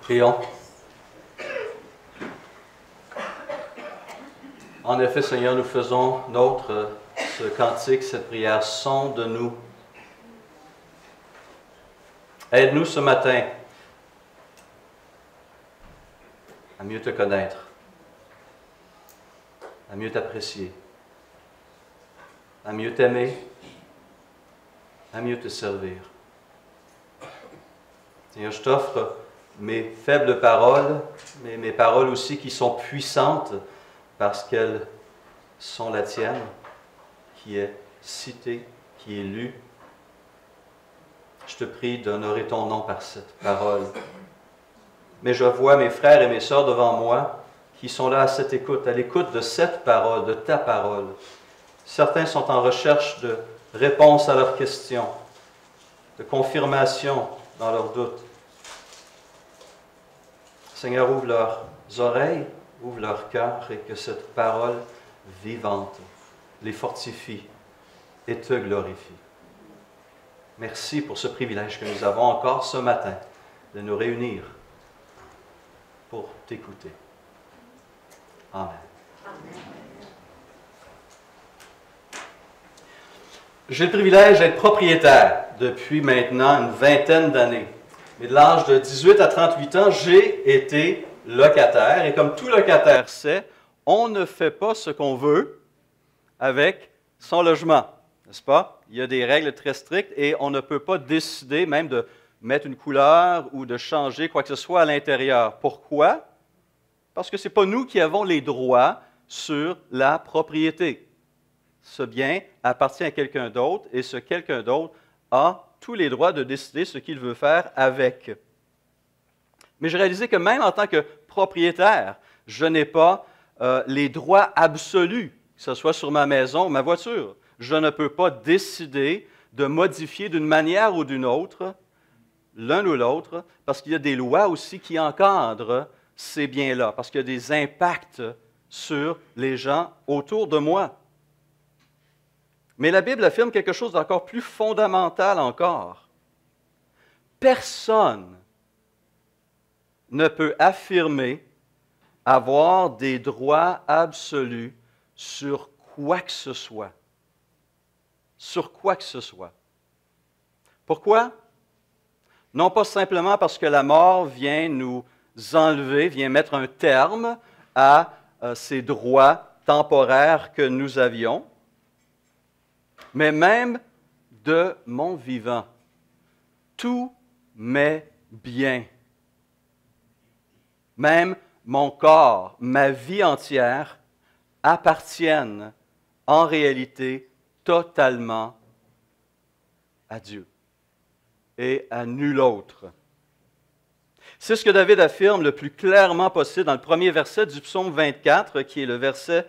Prions. En effet, Seigneur, nous faisons nôtre ce cantique, cette prière. Sonde-nous. Aide-nous ce matin à mieux te connaître, à mieux t'apprécier, à mieux t'aimer, à mieux te servir. Seigneur, je t'offre mes faibles paroles, mais mes paroles aussi qui sont puissantes parce qu'elles sont la tienne, qui est citée, qui est lue. Je te prie d'honorer ton nom par cette parole. Mais je vois mes frères et mes sœurs devant moi qui sont là à cette écoute, à l'écoute de cette parole, de ta parole. Certains sont en recherche de réponses à leurs questions, de confirmation dans leurs doutes. Seigneur, ouvre leurs oreilles, ouvre leur cœur et que cette parole vivante les fortifie et te glorifie. Merci pour ce privilège que nous avons encore ce matin de nous réunir pour t'écouter. Amen. J'ai le privilège d'être propriétaire depuis maintenant une vingtaine d'années. Mais de l'âge de 18 à 38 ans, j'ai été locataire. Et comme tout locataire sait, on ne fait pas ce qu'on veut avec son logement, n'est-ce pas? Il y a des règles très strictes et on ne peut pas décider même de mettre une couleur ou de changer quoi que ce soit à l'intérieur. Pourquoi? Parce que ce n'est pas nous qui avons les droits sur la propriété. Ce bien appartient à quelqu'un d'autre et ce quelqu'un d'autre a tous les droits de décider ce qu'il veut faire avec. Mais j'ai réalisé que même en tant que propriétaire, je n'ai pas les droits absolus, que ce soit sur ma maison ou ma voiture. Je ne peux pas décider de modifier d'une manière ou d'une autre l'un ou l'autre, parce qu'il y a des lois aussi qui encadrent ces biens-là, parce qu'il y a des impacts sur les gens autour de moi. Mais la Bible affirme quelque chose d'encore plus fondamental encore. Personne ne peut affirmer avoir des droits absolus sur quoi que ce soit. Sur quoi que ce soit. Pourquoi? Non pas simplement parce que la mort vient nous enlever, vient mettre un terme à ces droits temporaires que nous avions, mais même de mon vivant. Tous mes biens, même mon corps, ma vie entière, appartiennent en réalité totalement à Dieu et à nul autre. C'est ce que David affirme le plus clairement possible dans le premier verset du psaume 24, qui est le verset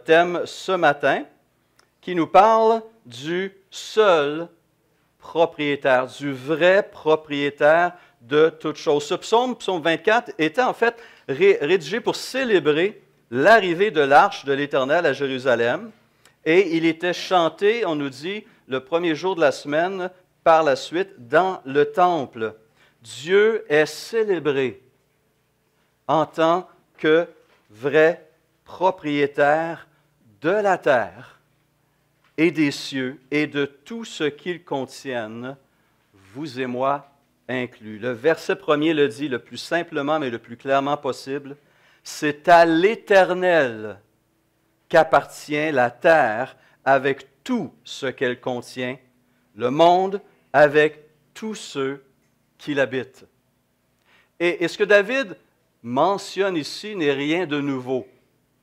thème ce matin, qui nous parle du seul propriétaire, du vrai propriétaire de toutes choses. Ce psaume 24, était en fait rédigé pour célébrer l'arrivée de l'arche de l'Éternel à Jérusalem, et il était chanté, on nous dit, le premier jour de la semaine, par la suite, dans le temple. Dieu est célébré en tant que vrai propriétaire de la terre et des cieux et de tout ce qu'ils contiennent, vous et moi inclus. Le verset premier le dit le plus simplement mais le plus clairement possible. C'est à l'Éternel qu'appartient la terre avec tout ce qu'elle contient, le monde avec tous ceux qui l'habitent. Et ce que David mentionne ici n'est rien de nouveau.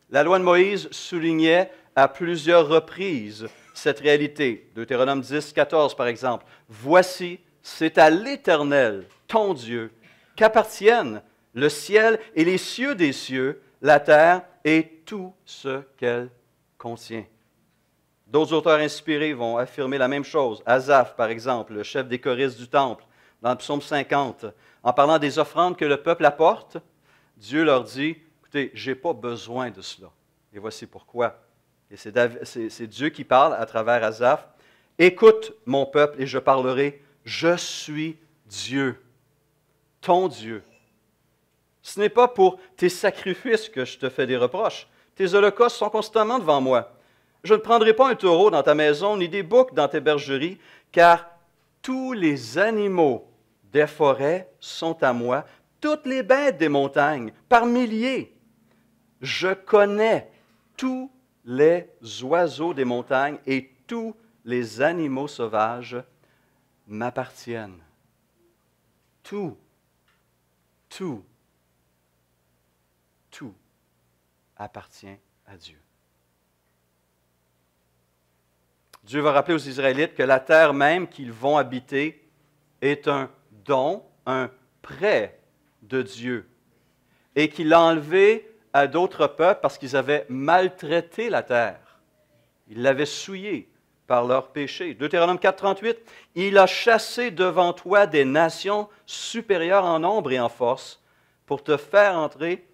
La loi de Moïse soulignait à plusieurs reprises cette réalité. Deutéronome 10, 14 par exemple. « Voici, c'est à l'Éternel, ton Dieu, qu'appartiennent le ciel et les cieux des cieux, la terre et tout ce qu'elle contient. » D'autres auteurs inspirés vont affirmer la même chose. Asaph, par exemple, le chef des choristes du temple, dans le psaume 50, en parlant des offrandes que le peuple apporte, Dieu leur dit, écoutez, je n'ai pas besoin de cela. Et voici pourquoi. Et c'est Dieu qui parle à travers Asaph. Écoute, mon peuple, et je parlerai, je suis Dieu, ton Dieu. Ce n'est pas pour tes sacrifices que je te fais des reproches. Tes holocaustes sont constamment devant moi. Je ne prendrai pas un taureau dans ta maison, ni des boucs dans tes bergeries, car tous les animaux des forêts sont à moi, toutes les bêtes des montagnes, par milliers. Je connais tous les oiseaux des montagnes et tous les animaux sauvages m'appartiennent. Tout appartient à Dieu. Dieu va rappeler aux Israélites que la terre même qu'ils vont habiter est un don, un prêt de Dieu, et qu'il l'a enlevé à d'autres peuples parce qu'ils avaient maltraité la terre. Ils l'avaient souillée par leurs péchés. Deutéronome 4, 38, « Il a chassé devant toi des nations supérieures en nombre et en force pour te faire entrer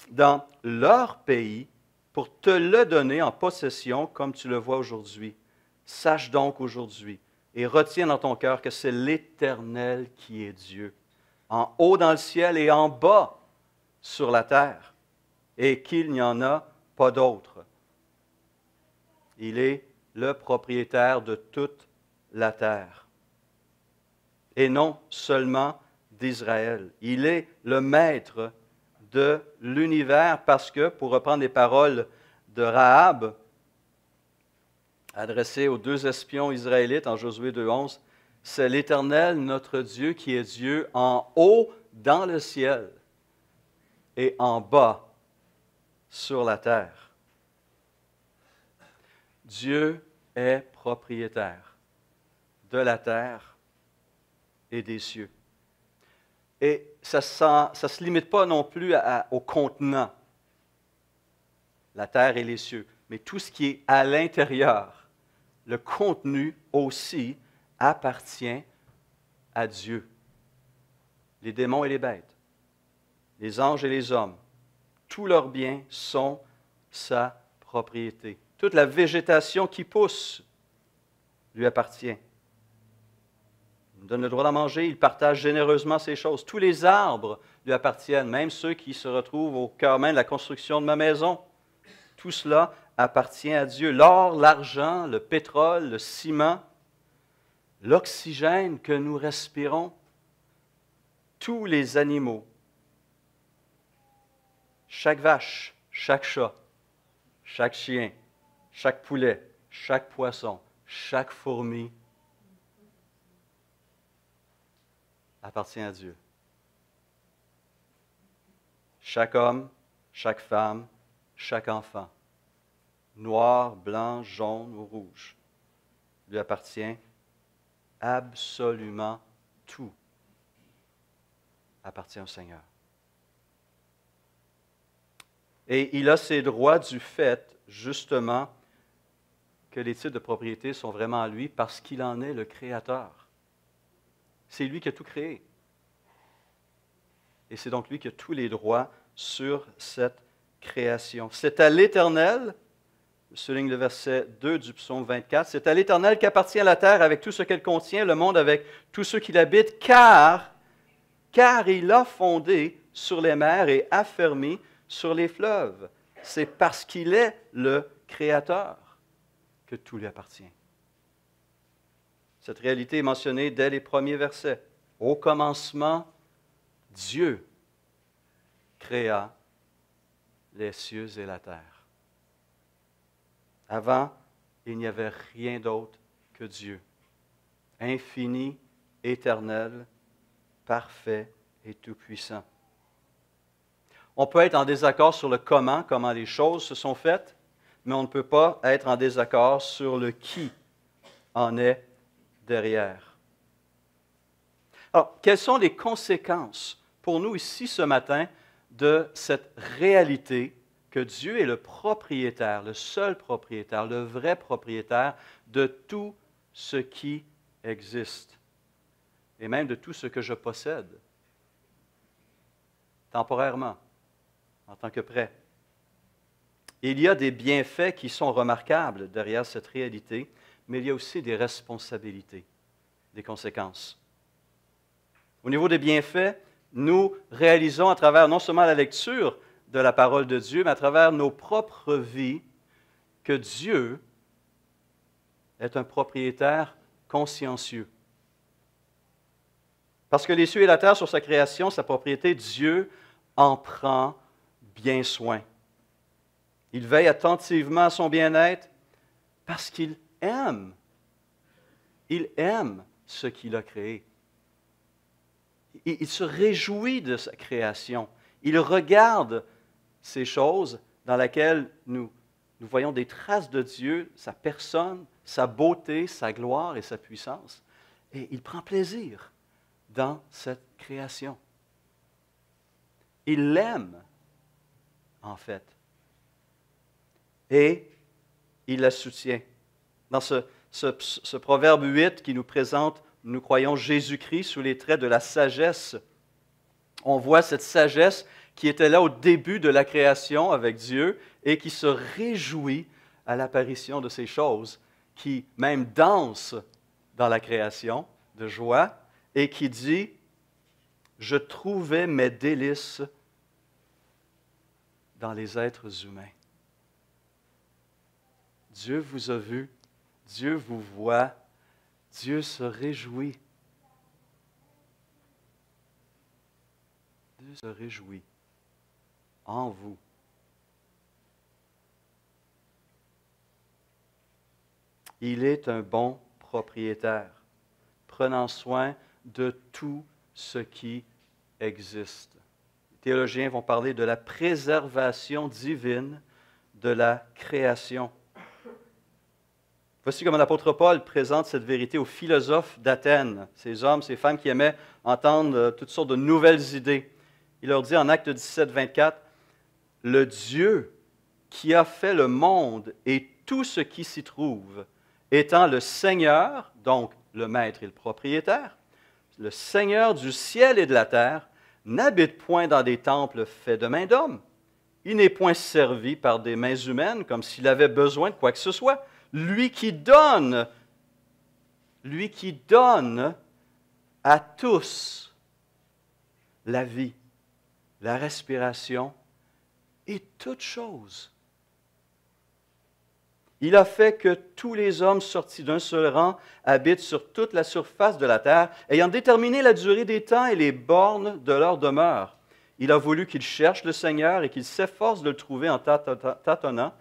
dans leur pays, pour te le donner en possession comme tu le vois aujourd'hui. Sache donc aujourd'hui et retiens dans ton cœur que c'est l'Éternel qui est Dieu, en haut dans le ciel et en bas sur la terre, et qu'il n'y en a pas d'autre. Il est le propriétaire de toute la terre, et non seulement d'Israël. Il est le maître de l'univers parce que, pour reprendre les paroles de Rahab, adressées aux deux espions israélites en Josué 2,11, c'est l'Éternel, notre Dieu, qui est Dieu en haut dans le ciel et en bas sur la terre. Dieu est propriétaire de la terre et des cieux. Et ça ne se limite pas non plus au contenant, la terre et les cieux, mais tout ce qui est à l'intérieur, le contenu aussi appartient à Dieu. Les démons et les bêtes, les anges et les hommes, tous leurs biens sont sa propriété. Toute la végétation qui pousse lui appartient. Il nous donne le droit d'en manger, il partage généreusement ces choses. Tous les arbres lui appartiennent, même ceux qui se retrouvent au cœur même de la construction de ma maison. Tout cela appartient à Dieu. L'or, l'argent, le pétrole, le ciment, l'oxygène que nous respirons, tous les animaux, chaque vache, chaque chat, chaque chien, chaque poulet, chaque poisson, chaque fourmi appartient à Dieu. Chaque homme, chaque femme, chaque enfant, noir, blanc, jaune ou rouge, lui appartient. Absolument tout appartient au Seigneur. Et il a ses droits du fait, justement, que les titres de propriété sont vraiment à lui parce qu'il en est le créateur. C'est lui qui a tout créé. Et c'est donc lui qui a tous les droits sur cette création. C'est à l'Éternel, souligne le verset 2 du psaume 24, c'est à l'Éternel qu'appartient la terre avec tout ce qu'elle contient, le monde avec tous ceux qui l'habitent, car il a fondé sur les mers et affermi sur les fleuves. C'est parce qu'il est le Créateur que tout lui appartient. Cette réalité est mentionnée dès les premiers versets. Au commencement, Dieu créa les cieux et la terre. Avant, il n'y avait rien d'autre que Dieu. Infini, éternel, parfait et tout-puissant. On peut être en désaccord sur le comment les choses se sont faites, mais on ne peut pas être en désaccord sur le qui en est derrière. Alors, quelles sont les conséquences pour nous ici ce matin de cette réalité que Dieu est le propriétaire, le seul propriétaire, le vrai propriétaire de tout ce qui existe et même de tout ce que je possède, temporairement, en tant que prêt. Il y a des bienfaits qui sont remarquables derrière cette réalité, mais il y a aussi des responsabilités, des conséquences. Au niveau des bienfaits, nous réalisons à travers non seulement la lecture de la parole de Dieu, mais à travers nos propres vies, que Dieu est un propriétaire consciencieux. Parce que les cieux et la terre sont sa création, sa propriété, Dieu en prend bien soin. Il veille attentivement à son bien-être parce qu'il aime. Il aime ce qu'il a créé. Il se réjouit de sa création. Il regarde ces choses dans lesquelles nous voyons des traces de Dieu, sa personne, sa beauté, sa gloire et sa puissance. Et il prend plaisir dans cette création. Il l'aime, en fait. Et il la soutient. Dans ce Proverbe 8 qui nous présente, nous croyons Jésus-Christ sous les traits de la sagesse, on voit cette sagesse qui était là au début de la création avec Dieu et qui se réjouit à l'apparition de ces choses, qui même danse dans la création de joie et qui dit « Je trouvais mes délices dans les êtres humains. » Dieu vous a vu, Dieu vous voit, Dieu se réjouit. Dieu se réjouit en vous. Il est un bon propriétaire, prenant soin de tout ce qui existe. Les théologiens vont parler de la préservation divine de la création. Voici comment l'apôtre Paul présente cette vérité aux philosophes d'Athènes, ces hommes, ces femmes qui aimaient entendre toutes sortes de nouvelles idées. Il leur dit en Actes 17, 24, « Le Dieu qui a fait le monde et tout ce qui s'y trouve, étant le Seigneur, donc le maître et le propriétaire, le Seigneur du ciel et de la terre, n'habite point dans des temples faits de mains d'hommes. Il n'est point servi par des mains humaines comme s'il avait besoin de quoi que ce soit. Lui qui donne à tous la vie, la respiration et toutes choses. Il a fait que tous les hommes sortis d'un seul rang habitent sur toute la surface de la terre, ayant déterminé la durée des temps et les bornes de leur demeure. Il a voulu qu'ils cherchent le Seigneur et qu'ils s'efforcent de le trouver en tâtonnant,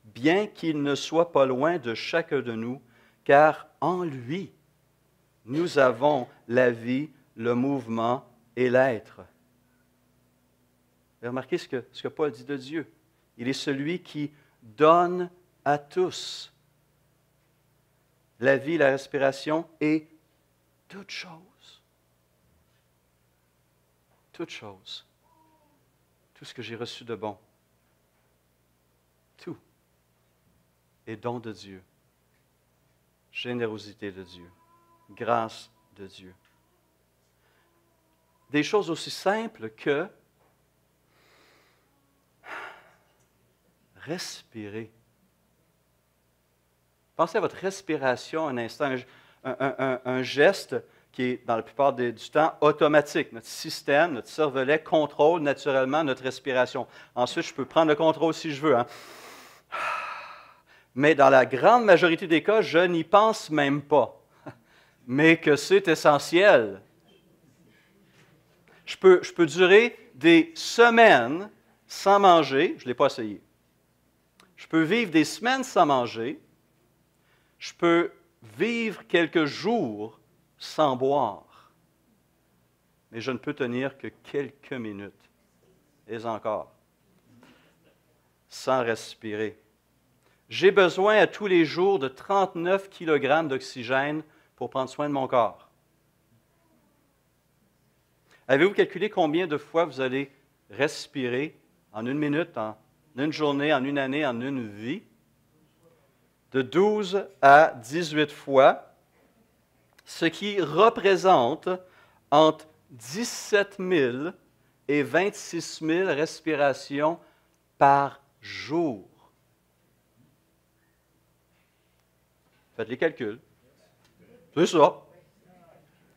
bien qu'il ne soit pas loin de chacun de nous, car en lui, nous avons la vie, le mouvement et l'être. Vous avez remarqué ce que Paul dit de Dieu. Il est celui qui donne à tous la vie, la respiration et toutes choses. Toutes choses. Tout ce que j'ai reçu de bon. Tout est don de Dieu. Générosité de Dieu. Grâce de Dieu. Des choses aussi simples que respirer. Pensez à votre respiration un instant, un geste qui est, dans la plupart du temps, automatique. Notre système, notre cervelet contrôle naturellement notre respiration. Ensuite, je peux prendre le contrôle si je veux. Mais dans la grande majorité des cas, je n'y pense même pas. Mais que c'est essentiel. Je peux durer des semaines sans manger. Je ne l'ai pas essayé. Je peux vivre des semaines sans manger. Je peux vivre quelques jours sans boire. Mais je ne peux tenir que quelques minutes. Et encore. Sans respirer. J'ai besoin à tous les jours de 39 kg d'oxygène pour prendre soin de mon corps. Avez-vous calculé combien de fois vous allez respirer en une minute, en une journée, en une année, en une vie? De 12 à 18 fois, ce qui représente entre 17 000 et 26 000 respirations par jour. Faites les calculs. C'est ça.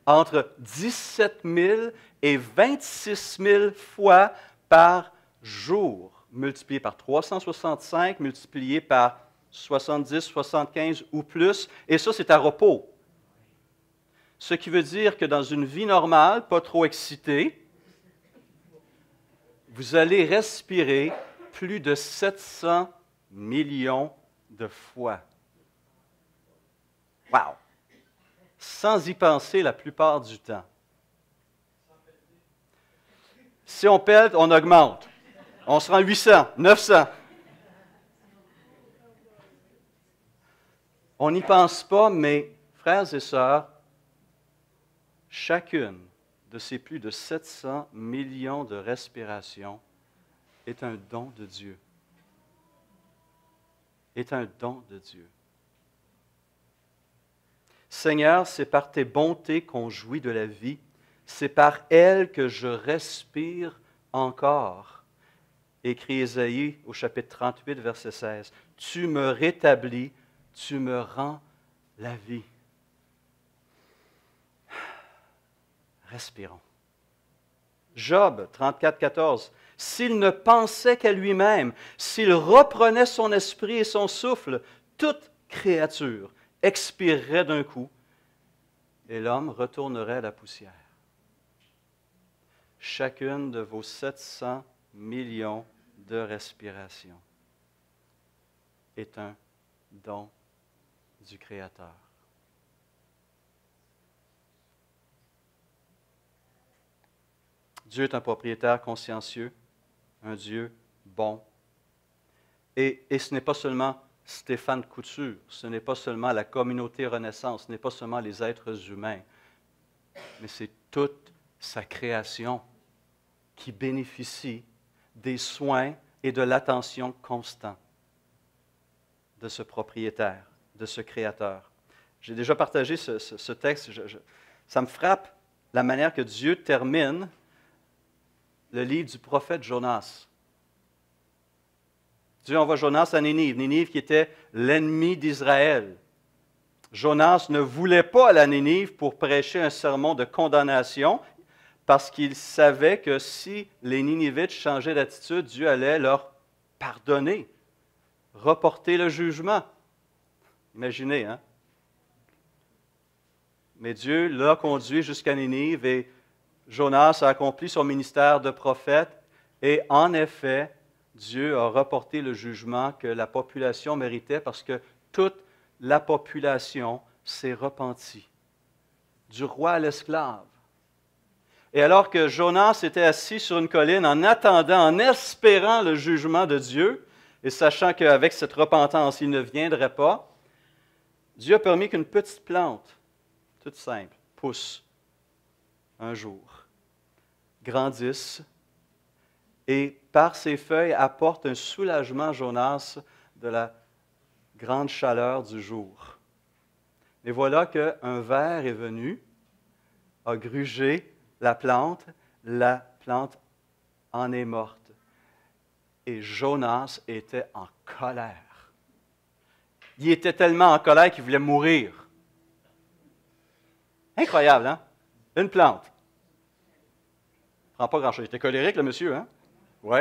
entre 17 000 et 26 000 fois par jour, multiplié par 365, multiplié par 70, 75 ou plus, et ça, c'est à repos. Ce qui veut dire que dans une vie normale, pas trop excitée, vous allez respirer plus de 700 millions de fois. Wow! Sans y penser la plupart du temps. Si on pèle, on augmente. On se rend 800, 900. On n'y pense pas, mais frères et sœurs, chacune de ces plus de 700 millions de respirations est un don de Dieu. Est un don de Dieu. Seigneur, c'est par tes bontés qu'on jouit de la vie. C'est par elles que je respire encore. Écrit Ésaïe au chapitre 38, verset 16. Tu me rétablis, tu me rends la vie. Respirons. Job 34, 14. S'il ne pensait qu'à lui-même, s'il reprenait son esprit et son souffle, toute créature expirerait d'un coup et l'homme retournerait à la poussière. Chacune de vos 700 millions de respirations est un don du Créateur. Dieu est un propriétaire consciencieux, un Dieu bon. Et ce n'est pas seulement Stéphane Couture, ce n'est pas seulement la communauté Renaissance, ce n'est pas seulement les êtres humains, mais c'est toute sa création qui bénéficie des soins et de l'attention constante de ce propriétaire, de ce créateur. J'ai déjà partagé ce texte, ça me frappe la manière que Dieu termine le livre du prophète Jonas. Dieu envoie Jonas à Ninive, Ninive qui était l'ennemi d'Israël. Jonas ne voulait pas aller à Ninive pour prêcher un sermon de condamnation parce qu'il savait que si les Ninivites changeaient d'attitude, Dieu allait leur pardonner, reporter le jugement. Imaginez, hein? Mais Dieu l'a conduit jusqu'à Ninive et Jonas a accompli son ministère de prophète et en effet, Dieu a reporté le jugement que la population méritait parce que toute la population s'est repentie, du roi à l'esclave. Et alors que Jonas était assis sur une colline en attendant, en espérant le jugement de Dieu, et sachant qu'avec cette repentance, il ne viendrait pas, Dieu a permis qu'une petite plante, toute simple, pousse un jour, grandisse, et par ses feuilles apporte un soulagement à Jonas de la grande chaleur du jour. Et voilà qu'un ver est venu, a grugé la plante en est morte. Et Jonas était en colère. Il était tellement en colère qu'il voulait mourir. Incroyable, hein? Une plante. Il ne prend pas grand-chose. Il était colérique, le monsieur, hein? Oui.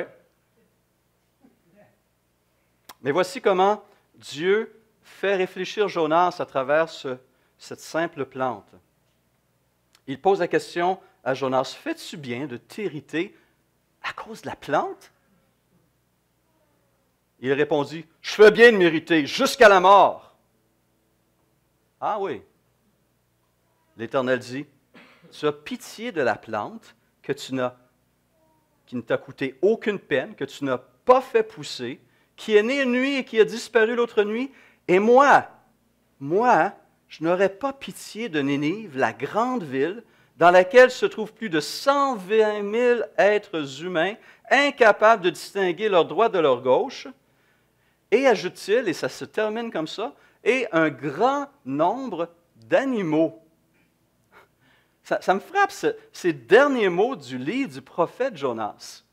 Mais voici comment Dieu fait réfléchir Jonas à travers cette simple plante. Il pose la question à Jonas, fais-tu bien de t'irriter à cause de la plante? Il répondit, je fais bien de m'irriter jusqu'à la mort. Ah oui. L'Éternel dit, tu as pitié de la plante qui ne t'a coûté aucune peine, que tu n'as pas fait pousser, qui est née une nuit et qui a disparu l'autre nuit. Et moi, je n'aurais pas pitié de Ninive, la grande ville, dans laquelle se trouvent plus de 120 000 êtres humains, incapables de distinguer leur droite de leur gauche. Et ajoute-t-il, et ça se termine comme ça, et un grand nombre d'animaux. Ça me frappe, ces derniers mots du livre du prophète Jonas.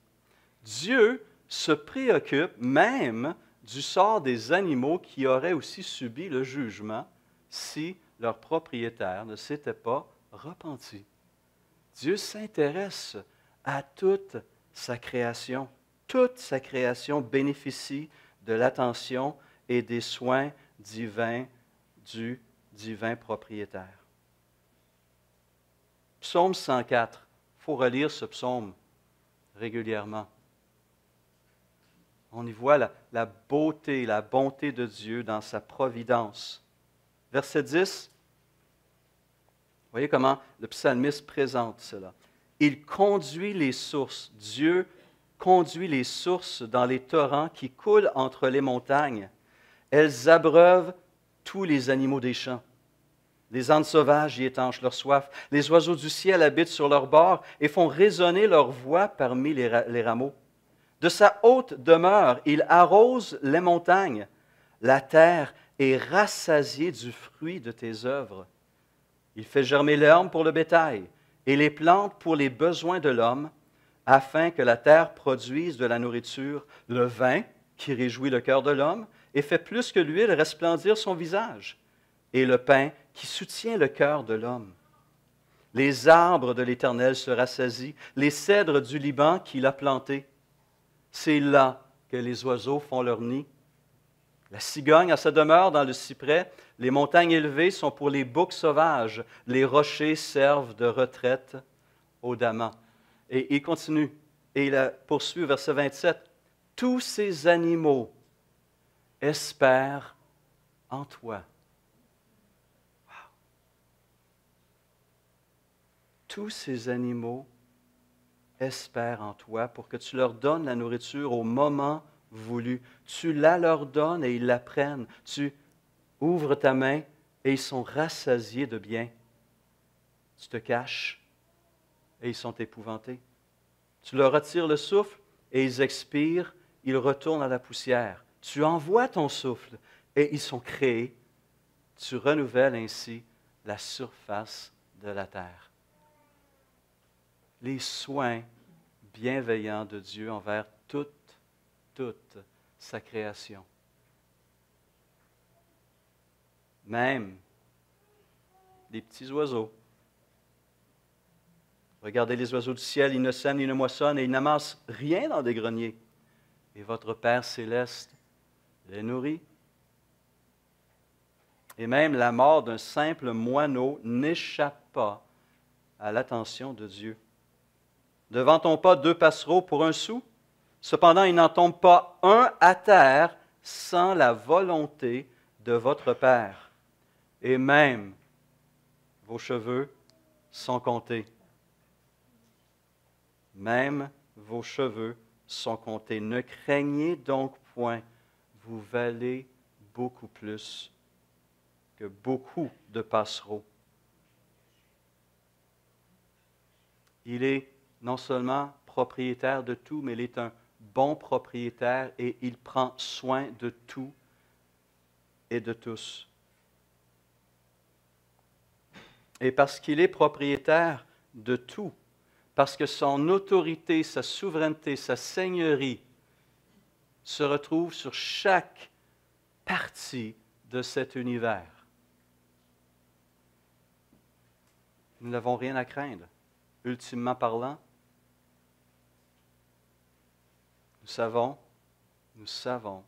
Dieu se préoccupe même du sort des animaux qui auraient aussi subi le jugement si leur propriétaire ne s'était pas repentis. Dieu s'intéresse à toute sa création. Toute sa création bénéficie de l'attention et des soins divins du divin propriétaire. Psaume 104. Il faut relire ce psaume régulièrement. On y voit la beauté, la bonté de Dieu dans sa providence. Verset 10. Vous voyez comment le psalmiste présente cela. Il conduit les sources. Dieu conduit les sources dans les torrents qui coulent entre les montagnes. Elles abreuvent tous les animaux des champs. Les ânes sauvages y étanchent leur soif. Les oiseaux du ciel habitent sur leurs bords et font résonner leur voix parmi les rameaux. De sa haute demeure, il arrose les montagnes. La terre est rassasiée du fruit de tes œuvres. Il fait germer l'herbe pour le bétail et les plantes pour les besoins de l'homme, afin que la terre produise de la nourriture, le vin qui réjouit le cœur de l'homme et fait plus que l'huile resplendir son visage, et le pain qui soutient le cœur de l'homme. Les arbres de l'Éternel se rassasient, les cèdres du Liban qu'il a plantés. C'est là que les oiseaux font leur nid. La cigogne a sa demeure dans le cyprès, les montagnes élevées sont pour les boucs sauvages, les rochers servent de retraite aux damans. Et il continue, et il poursuit au verset 27. Tous ces animaux espèrent en toi. Wow. Tous ces animaux espèrent en toi pour que tu leur donnes la nourriture au moment voulu. Tu la leur donnes et ils la prennent. Tu ouvres ta main et ils sont rassasiés de bien. Tu te caches et ils sont épouvantés. Tu leur retires le souffle et ils expirent, ils retournent à la poussière. Tu envoies ton souffle et ils sont créés. Tu renouvelles ainsi la surface de la terre. Les soins bienveillants de Dieu envers toute sa création. Même les petits oiseaux. Regardez les oiseaux du ciel, ils ne sèment ni ne moissonnent et ils n'amassent rien dans des greniers. Et votre Père céleste les nourrit. Et même la mort d'un simple moineau n'échappe pas à l'attention de Dieu. Ne vend-on pas 2 passereaux pour 1 sou? Cependant, il n'en tombe pas un à terre sans la volonté de votre Père. Et même vos cheveux sont comptés. Même vos cheveux sont comptés. Ne craignez donc point, vous valez beaucoup plus que beaucoup de passereaux. Il est non seulement propriétaire de tout, mais il est un bon propriétaire et il prend soin de tout et de tous. Et parce qu'il est propriétaire de tout, parce que son autorité, sa souveraineté, sa seigneurie se retrouvent sur chaque partie de cet univers. Nous n'avons rien à craindre. Ultimement parlant, nous savons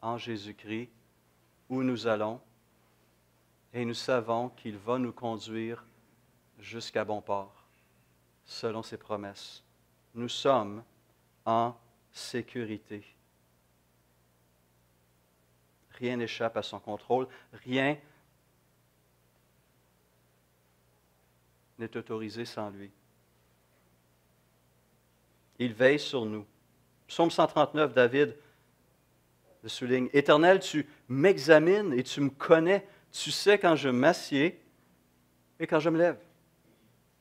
en Jésus-Christ où nous allons et nous savons qu'il va nous conduire jusqu'à bon port, selon ses promesses. Nous sommes en sécurité. Rien n'échappe à son contrôle, rien n'est autorisé sans lui. Il veille sur nous. Psaume 139, David le souligne. Éternel, tu m'examines et tu me connais. Tu sais quand je m'assieds et quand je me lève.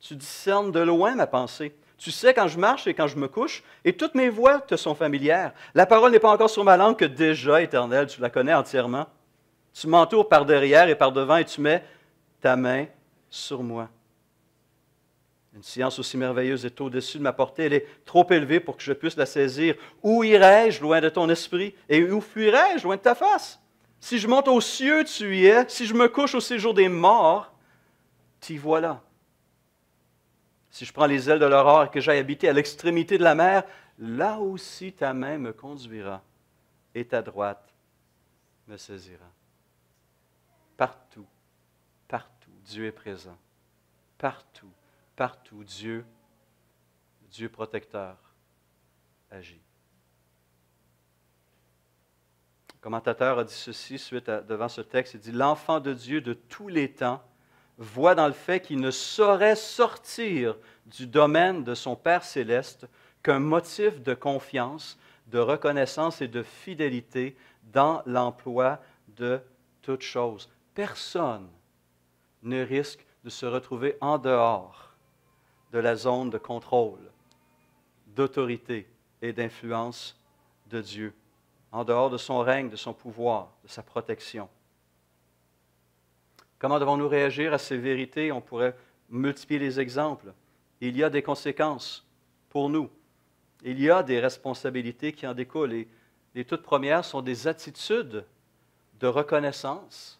Tu discernes de loin ma pensée. Tu sais quand je marche et quand je me couche, et toutes mes voies te sont familières. La parole n'est pas encore sur ma langue que déjà, Éternel, tu la connais entièrement. Tu m'entoures par derrière et par devant et tu mets ta main sur moi. Une science aussi merveilleuse est au-dessus de ma portée, elle est trop élevée pour que je puisse la saisir. Où irai-je loin de ton esprit et où fuirai-je loin de ta face? Si je monte aux cieux, tu y es. Si je me couche au séjour des morts, t'y voilà. Si je prends les ailes de l'aurore et que j'aille habiter à l'extrémité de la mer, là aussi ta main me conduira et ta droite me saisira. Partout, partout, Dieu est présent. Partout, partout, Dieu protecteur, agit. Le commentateur a dit ceci devant ce texte, il dit « L'enfant de Dieu de tous les temps voit dans le fait qu'il ne saurait sortir du domaine de son Père céleste qu'un motif de confiance, de reconnaissance et de fidélité dans l'emploi de toutes choses. » Personne ne risque de se retrouver en dehors de la zone de contrôle, d'autorité et d'influence de Dieu, en dehors de son règne, de son pouvoir, de sa protection. Comment devons-nous réagir à ces vérités? On pourrait multiplier les exemples. Il y a des conséquences pour nous. Il y a des responsabilités qui en découlent. Et les toutes premières sont des attitudes de reconnaissance,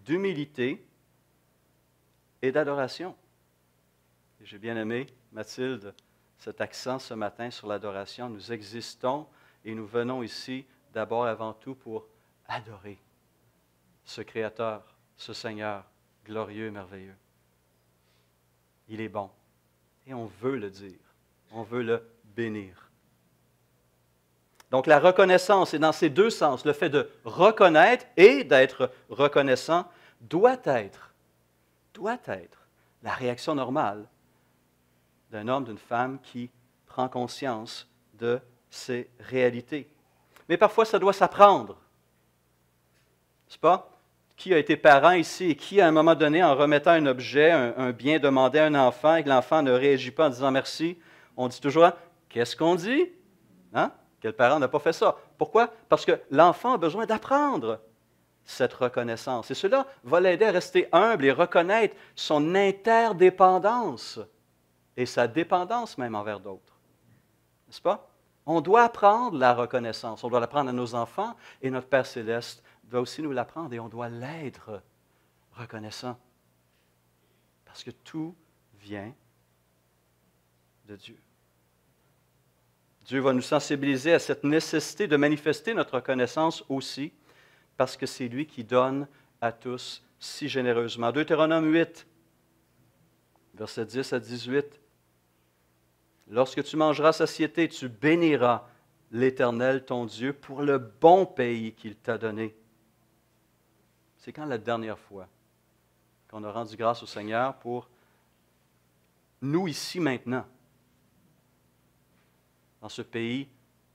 d'humilité et d'adoration. J'ai bien aimé, Mathilde, cet accent ce matin sur l'adoration. Nous existons et nous venons ici d'abord avant tout pour adorer ce Créateur, ce Seigneur glorieux et merveilleux. Il est bon et on veut le dire, on veut le bénir. Donc la reconnaissance est dans ces deux sens. Le fait de reconnaître et d'être reconnaissant doit être la réaction normale d'un homme, d'une femme qui prend conscience de ces réalités. Mais parfois, ça doit s'apprendre. N'est-ce pas? Qui a été parent ici et qui, à un moment donné, en remettant un objet, un bien demandé à un enfant et que l'enfant ne réagit pas en disant merci, on dit toujours « Qu'est-ce qu'on dit? » Hein? Quel parent n'a pas fait ça? Pourquoi? Parce que l'enfant a besoin d'apprendre cette reconnaissance. Et cela va l'aider à rester humble et reconnaître son interdépendance et sa dépendance même envers d'autres. N'est-ce pas? On doit apprendre la reconnaissance. On doit l'apprendre à nos enfants et notre Père céleste doit aussi nous l'apprendre et on doit l'être reconnaissant. Parce que tout vient de Dieu. Dieu va nous sensibiliser à cette nécessité de manifester notre reconnaissance aussi parce que c'est lui qui donne à tous si généreusement. Deutéronome 8, versets 10 à 18. Lorsque tu mangeras satiété, tu béniras l'Éternel, ton Dieu, pour le bon pays qu'il t'a donné. C'est quand la dernière fois qu'on a rendu grâce au Seigneur pour nous ici maintenant, dans ce pays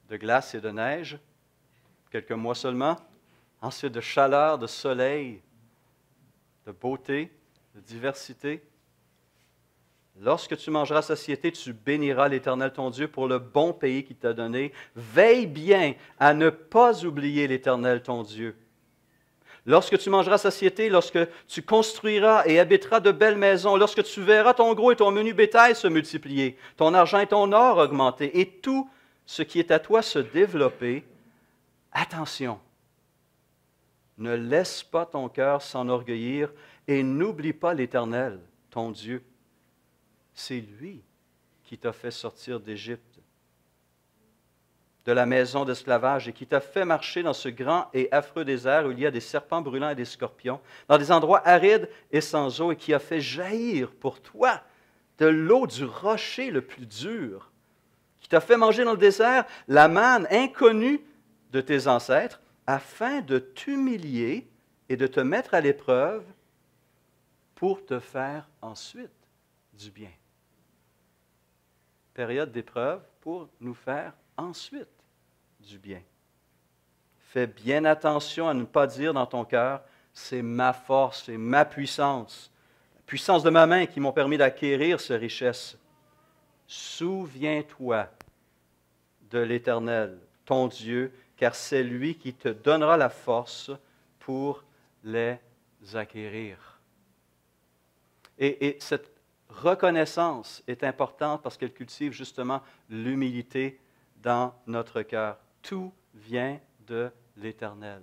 de glace et de neige, quelques mois seulement, ensuite de chaleur, de soleil, de beauté, de diversité. Lorsque tu mangeras satiété, tu béniras l'Éternel ton Dieu pour le bon pays qu'il t'a donné. Veille bien à ne pas oublier l'Éternel ton Dieu. Lorsque tu mangeras satiété, lorsque tu construiras et habiteras de belles maisons, lorsque tu verras ton gros et ton menu bétail se multiplier, ton argent et ton or augmenter, et tout ce qui est à toi se développer, attention, ne laisse pas ton cœur s'enorgueillir et n'oublie pas l'Éternel, ton Dieu. C'est lui qui t'a fait sortir d'Égypte, de la maison d'esclavage, et qui t'a fait marcher dans ce grand et affreux désert où il y a des serpents brûlants et des scorpions, dans des endroits arides et sans eau, et qui a fait jaillir pour toi de l'eau du rocher le plus dur, qui t'a fait manger dans le désert la manne inconnue de tes ancêtres, afin de t'humilier et de te mettre à l'épreuve pour te faire ensuite du bien. Période d'épreuve pour nous faire ensuite du bien. Fais bien attention à ne pas dire dans ton cœur, c'est ma force, c'est ma puissance, la puissance de ma main qui m'ont permis d'acquérir ces richesses. Souviens-toi de l'Éternel, ton Dieu, car c'est lui qui te donnera la force pour les acquérir. Et cette reconnaissance est importante parce qu'elle cultive justement l'humilité dans notre cœur. Tout vient de l'Éternel.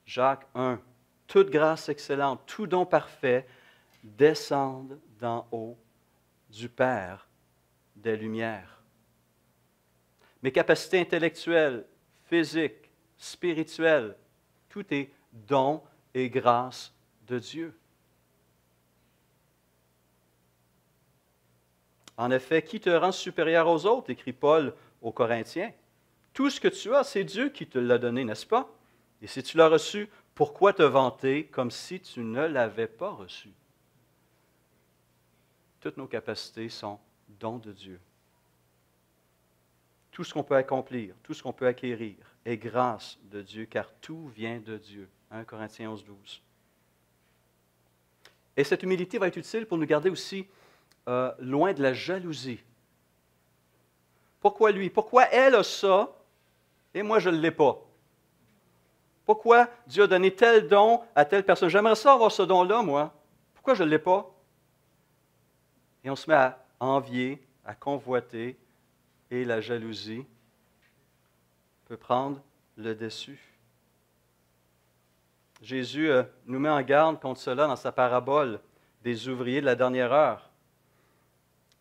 Jacques 1. Toute grâce excellente, tout don parfait descendent d'en haut du Père des Lumières. Mes capacités intellectuelles, physiques, spirituelles, tout est don et grâce de Dieu. En effet, qui te rend supérieur aux autres, écrit Paul aux Corinthiens. Tout ce que tu as, c'est Dieu qui te l'a donné, n'est-ce pas? Et si tu l'as reçu, pourquoi te vanter comme si tu ne l'avais pas reçu? Toutes nos capacités sont dons de Dieu. Tout ce qu'on peut accomplir, tout ce qu'on peut acquérir est grâce de Dieu, car tout vient de Dieu. 1 Corinthiens 11, 12. Et cette humilité va être utile pour nous garder aussi loin de la jalousie. Pourquoi lui? Pourquoi elle a ça et moi je ne l'ai pas? Pourquoi Dieu a donné tel don à telle personne? J'aimerais ça avoir ce don-là, moi. Pourquoi je ne l'ai pas? Et on se met à envier, à convoiter, et la jalousie peut prendre le dessus. Jésus nous met en garde contre cela dans sa parabole des ouvriers de la dernière heure.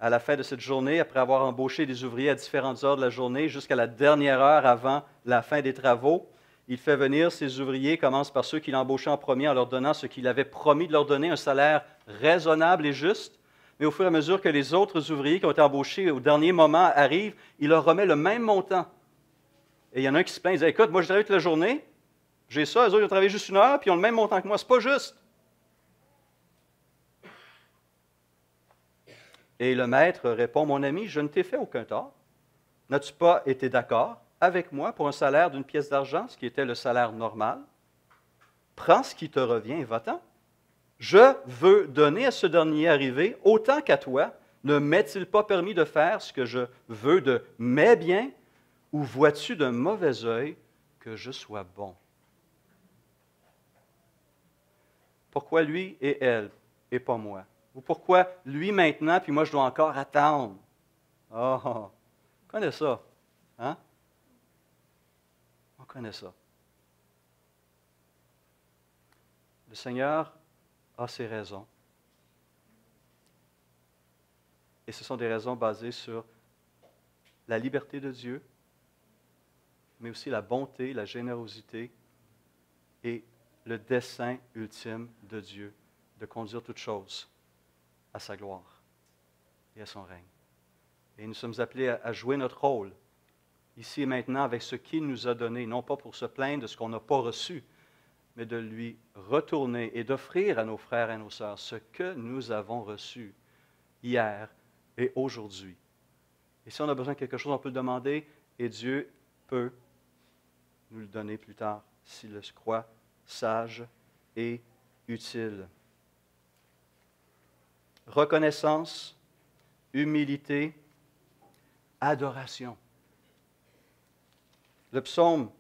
À la fin de cette journée, après avoir embauché des ouvriers à différentes heures de la journée, jusqu'à la dernière heure avant la fin des travaux, il fait venir ces ouvriers, commence par ceux qu'il a embauchés en premier en leur donnant ce qu'il avait promis de leur donner, un salaire raisonnable et juste. Mais au fur et à mesure que les autres ouvriers qui ont été embauchés au dernier moment arrivent, il leur remet le même montant. Et il y en a un qui se plaint, il dit « Écoute, moi j'ai travaillé toute la journée, j'ai ça, eux autres ils ont travaillé juste une heure, puis ils ont le même montant que moi, c'est pas juste. » Et le maître répond « Mon ami, je ne t'ai fait aucun tort. N'as-tu pas été d'accord avec moi pour un salaire d'une pièce d'argent, ce qui était le salaire normal? Prends ce qui te revient et va-t'en. Je veux donner à ce dernier arrivé autant qu'à toi. Ne m'est-il pas permis de faire ce que je veux de mes biens, ou vois-tu d'un mauvais œil que je sois bon? » Pourquoi lui et elle et pas moi? Ou pourquoi lui maintenant, puis moi je dois encore attendre? Oh, on connaît ça. Hein? On connaît ça. Le Seigneur a ses raisons. Et ce sont des raisons basées sur la liberté de Dieu, mais aussi la bonté, la générosité et le dessein ultime de Dieu de conduire toutes choses à sa gloire et à son règne. Et nous sommes appelés à jouer notre rôle ici et maintenant avec ce qu'il nous a donné, non pas pour se plaindre de ce qu'on n'a pas reçu, mais de lui retourner et d'offrir à nos frères et à nos sœurs ce que nous avons reçu hier et aujourd'hui. Et si on a besoin de quelque chose, on peut le demander et Dieu peut nous le donner plus tard s'il le croit sage et utile. Reconnaissance, humilité, adoration. Le psaume,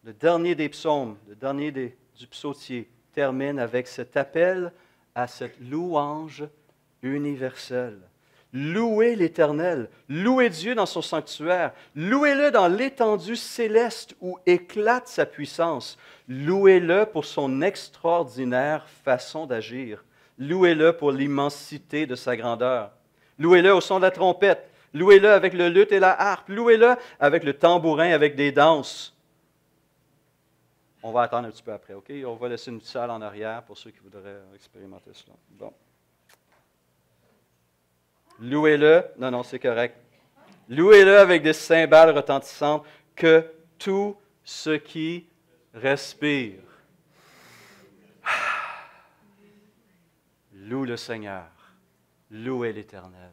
le dernier des psaumes, le dernier du psautier, termine avec cet appel à cette louange universelle. Louez l'Éternel, louez Dieu dans son sanctuaire, louez-le dans l'étendue céleste où éclate sa puissance, louez-le pour son extraordinaire façon d'agir, louez-le pour l'immensité de sa grandeur, louez-le au son de la trompette, louez-le avec le luth et la harpe, louez-le avec le tambourin, avec des danses. On va attendre un petit peu après, OK? On va laisser une salle en arrière pour ceux qui voudraient expérimenter cela. Bon. Louez-le. Non, c'est correct. Louez-le avec des cymbales retentissantes, que tout ce qui respire loue le Seigneur. Louez l'Éternel.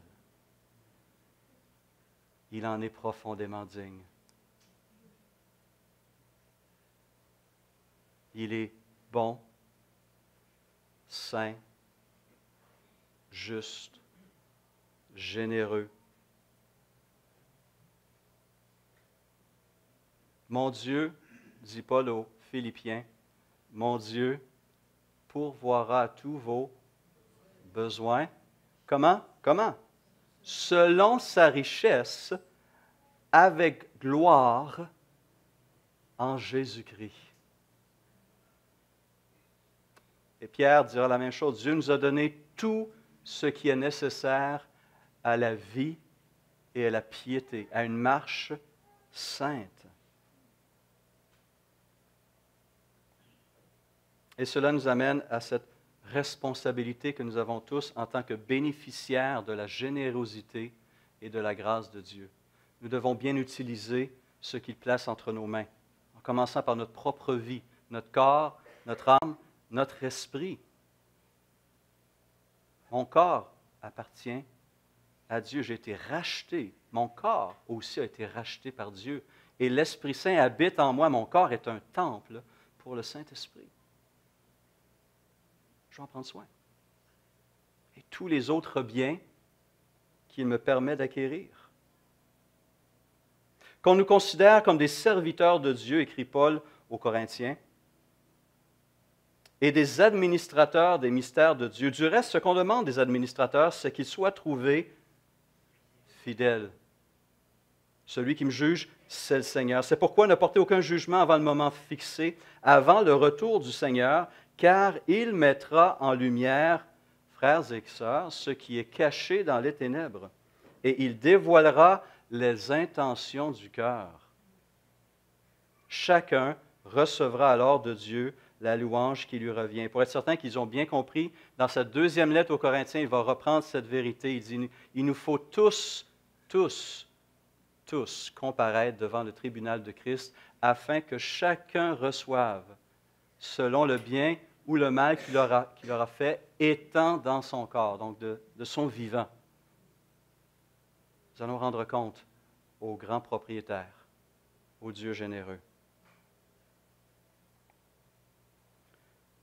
Il en est profondément digne. Il est bon, saint, juste, généreux. Mon Dieu, dit Paul aux Philippiens, mon Dieu pourvoira à tous vos besoins. Comment? Selon sa richesse, avec gloire en Jésus-Christ. Et Pierre dira la même chose. Dieu nous a donné tout ce qui est nécessaire à la vie et à la piété, à une marche sainte. Et cela nous amène à cette responsabilité que nous avons tous en tant que bénéficiaires de la générosité et de la grâce de Dieu. Nous devons bien utiliser ce qu'il place entre nos mains, en commençant par notre propre vie, notre corps, notre âme, notre esprit. Mon corps appartient à Dieu. J'ai été racheté. Mon corps aussi a été racheté par Dieu. Et l'Esprit Saint habite en moi. Mon corps est un temple pour le Saint-Esprit. Je vais en prendre soin. Et tous les autres biens qu'il me permet d'acquérir. Qu'on nous considère comme des serviteurs de Dieu, écrit Paul aux Corinthiens, et des administrateurs des mystères de Dieu. Du reste, ce qu'on demande des administrateurs, c'est qu'ils soient trouvés fidèles. Celui qui me juge, c'est le Seigneur. C'est pourquoi ne portez aucun jugement avant le moment fixé, avant le retour du Seigneur, car il mettra en lumière, frères et sœurs, ce qui est caché dans les ténèbres, et il dévoilera les intentions du cœur. Chacun recevra alors de Dieu la louange qui lui revient. Pour être certain qu'ils ont bien compris, dans sa deuxième lettre aux Corinthiens, il va reprendre cette vérité. Il dit, il nous faut tous comparaître devant le tribunal de Christ afin que chacun reçoive selon le bien ou le mal qu'il aura fait étant dans son corps, donc de son vivant. Nous allons rendre compte au grand propriétaire, au Dieu généreux.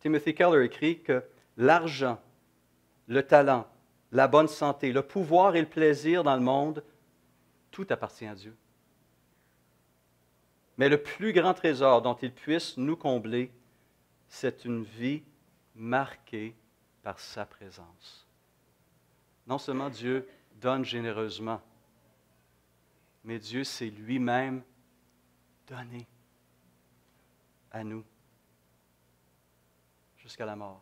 Timothy Keller écrit que l'argent, le talent, la bonne santé, le pouvoir et le plaisir dans le monde, tout appartient à Dieu. Mais le plus grand trésor dont il puisse nous combler, c'est une vie marquée par sa présence. Non seulement Dieu donne généreusement, mais Dieu s'est lui-même donné à nous jusqu'à la mort.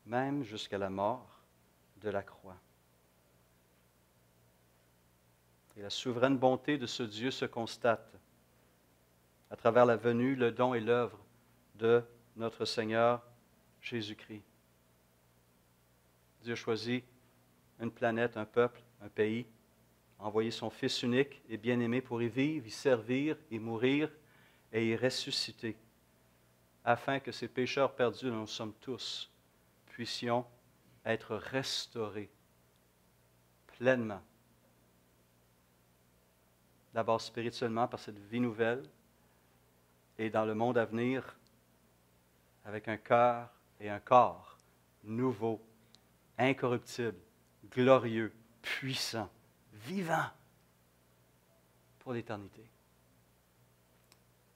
Même jusqu'à la mort de la croix. Et la souveraine bonté de ce Dieu se constate à travers la venue, le don et l'œuvre de notre Seigneur Jésus-Christ. Dieu a choisi une planète, un peuple, un pays, a envoyé son Fils unique et bien-aimé pour y vivre, y servir, y mourir et y ressusciter, afin que ces pécheurs perdus dont nous sommes tous puissions être restaurés pleinement. D'abord spirituellement par cette vie nouvelle et dans le monde à venir avec un cœur et un corps nouveaux, incorruptibles, glorieux, puissants, vivants pour l'éternité.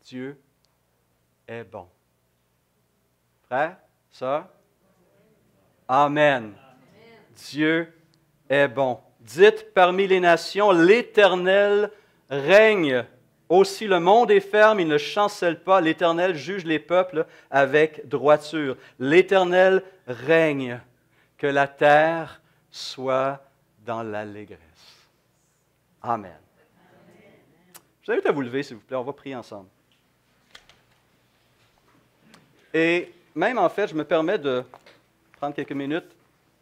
Dieu est bon. Frères, sœurs, Amen. Dieu est bon. Dites parmi les nations, l'Éternel règne. Aussi le monde est ferme, il ne chancelle pas. L'Éternel juge les peuples avec droiture. L'Éternel règne. Que la terre soit dans l'allégresse. Amen. Je vous invite à vous lever, s'il vous plaît. On va prier ensemble. Et même en fait, je me permets de prendre quelques minutes.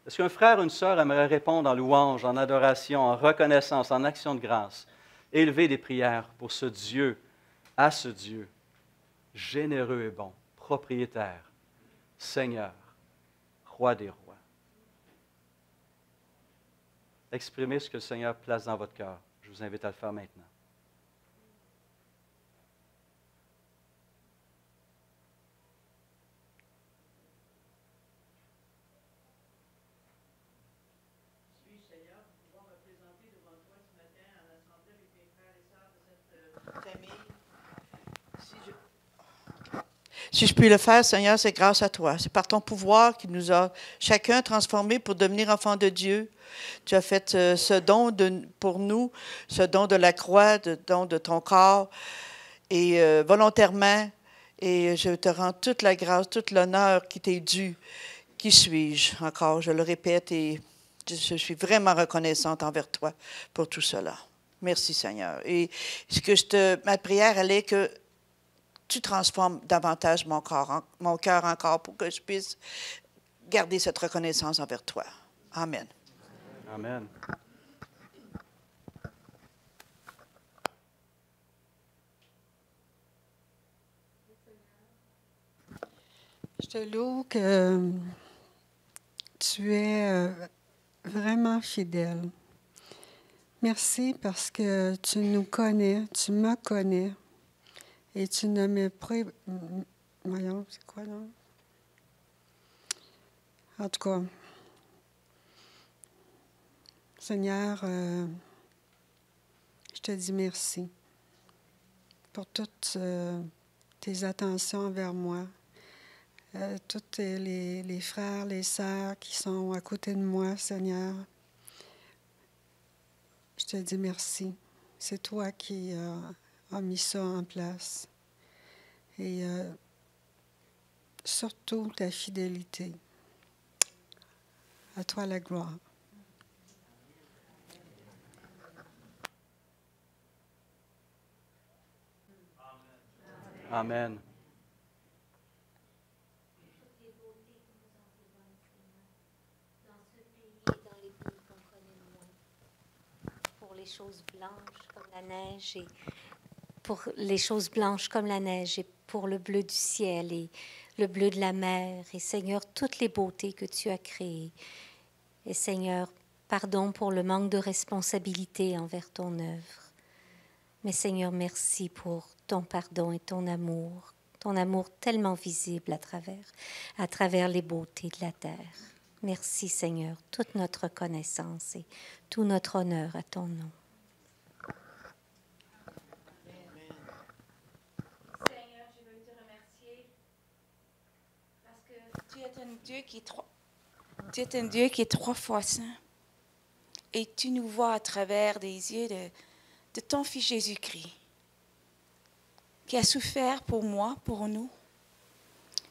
Est-ce qu'un frère ou une sœur aimerait répondre en louange, en adoration, en reconnaissance, en action de grâce? Élever des prières pour ce Dieu, à ce Dieu, généreux et bon, propriétaire, Seigneur, Roi des rois. Exprimez ce que le Seigneur place dans votre cœur. Je vous invite à le faire maintenant. Si je puis le faire, Seigneur, c'est grâce à toi. C'est par ton pouvoir qui nous a chacun transformés pour devenir enfants de Dieu. Tu as fait ce don pour nous, ce don de la croix, ce don de ton corps, et volontairement. Et je te rends toute la grâce, tout l'honneur qui t'est dû. Qui suis-je encore? Je le répète, et Je suis vraiment reconnaissante envers toi pour tout cela. Merci, Seigneur. Et ma prière, elle est que tu transformes davantage mon cœur encore pour que je puisse garder cette reconnaissance envers toi. Amen. Amen. Je te loue que tu es vraiment fidèle. Merci parce que tu nous connais, tu me connais et tu ne me Voyons, c'est quoi là? En tout cas, Seigneur, je te dis merci pour toutes tes attentions envers moi. Tous les frères, les sœurs qui sont à côté de moi, Seigneur, je te dis merci. C'est toi qui as mis ça en place. Et surtout ta fidélité. À toi la gloire. Amen. Pour les choses blanches comme la neige et pour les choses blanches comme la neige et pour le bleu du ciel et le bleu de la mer et Seigneur toutes les beautés que tu as créées et Seigneur pardon pour le manque de responsabilité envers ton œuvre mais Seigneur merci pour ton pardon et ton amour tellement visible à travers les beautés de la terre. Merci Seigneur, toute notre reconnaissance et tout notre honneur à ton nom. Seigneur, je veux te remercier parce que tu es un Dieu qui est trois fois saint et tu nous vois à travers des yeux de ton Fils Jésus-Christ qui a souffert pour moi, pour nous.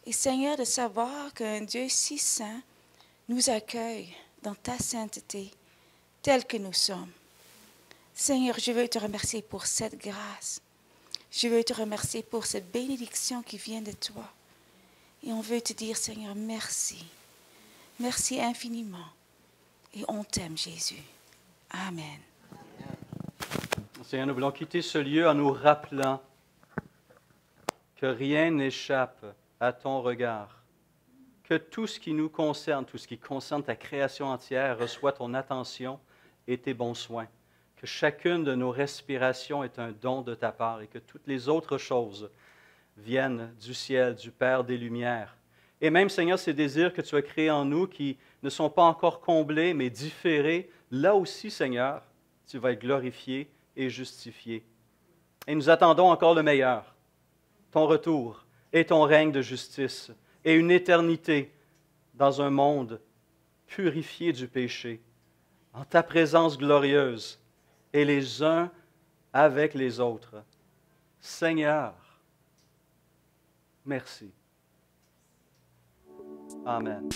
Et Seigneur, de savoir qu'un Dieu si saint nous accueille dans ta sainteté, telle que nous sommes. Seigneur, je veux te remercier pour cette grâce. Je veux te remercier pour cette bénédiction qui vient de toi. Et on veut te dire, Seigneur, merci. Merci infiniment. Et on t'aime, Jésus. Amen. Seigneur, nous voulons quitter ce lieu en nous rappelant que rien n'échappe à ton regard, que tout ce qui nous concerne, tout ce qui concerne ta création entière, reçoit ton attention et tes bons soins, que chacune de nos respirations est un don de ta part et que toutes les autres choses viennent du ciel, du Père des Lumières. Et même, Seigneur, ces désirs que tu as créés en nous qui ne sont pas encore comblés, mais différés, là aussi, Seigneur, tu vas être glorifié et justifié. Et nous attendons encore le meilleur, ton retour et ton règne de justice et une éternité dans un monde purifié du péché, en ta présence glorieuse et les uns avec les autres. Seigneur, merci. Amen.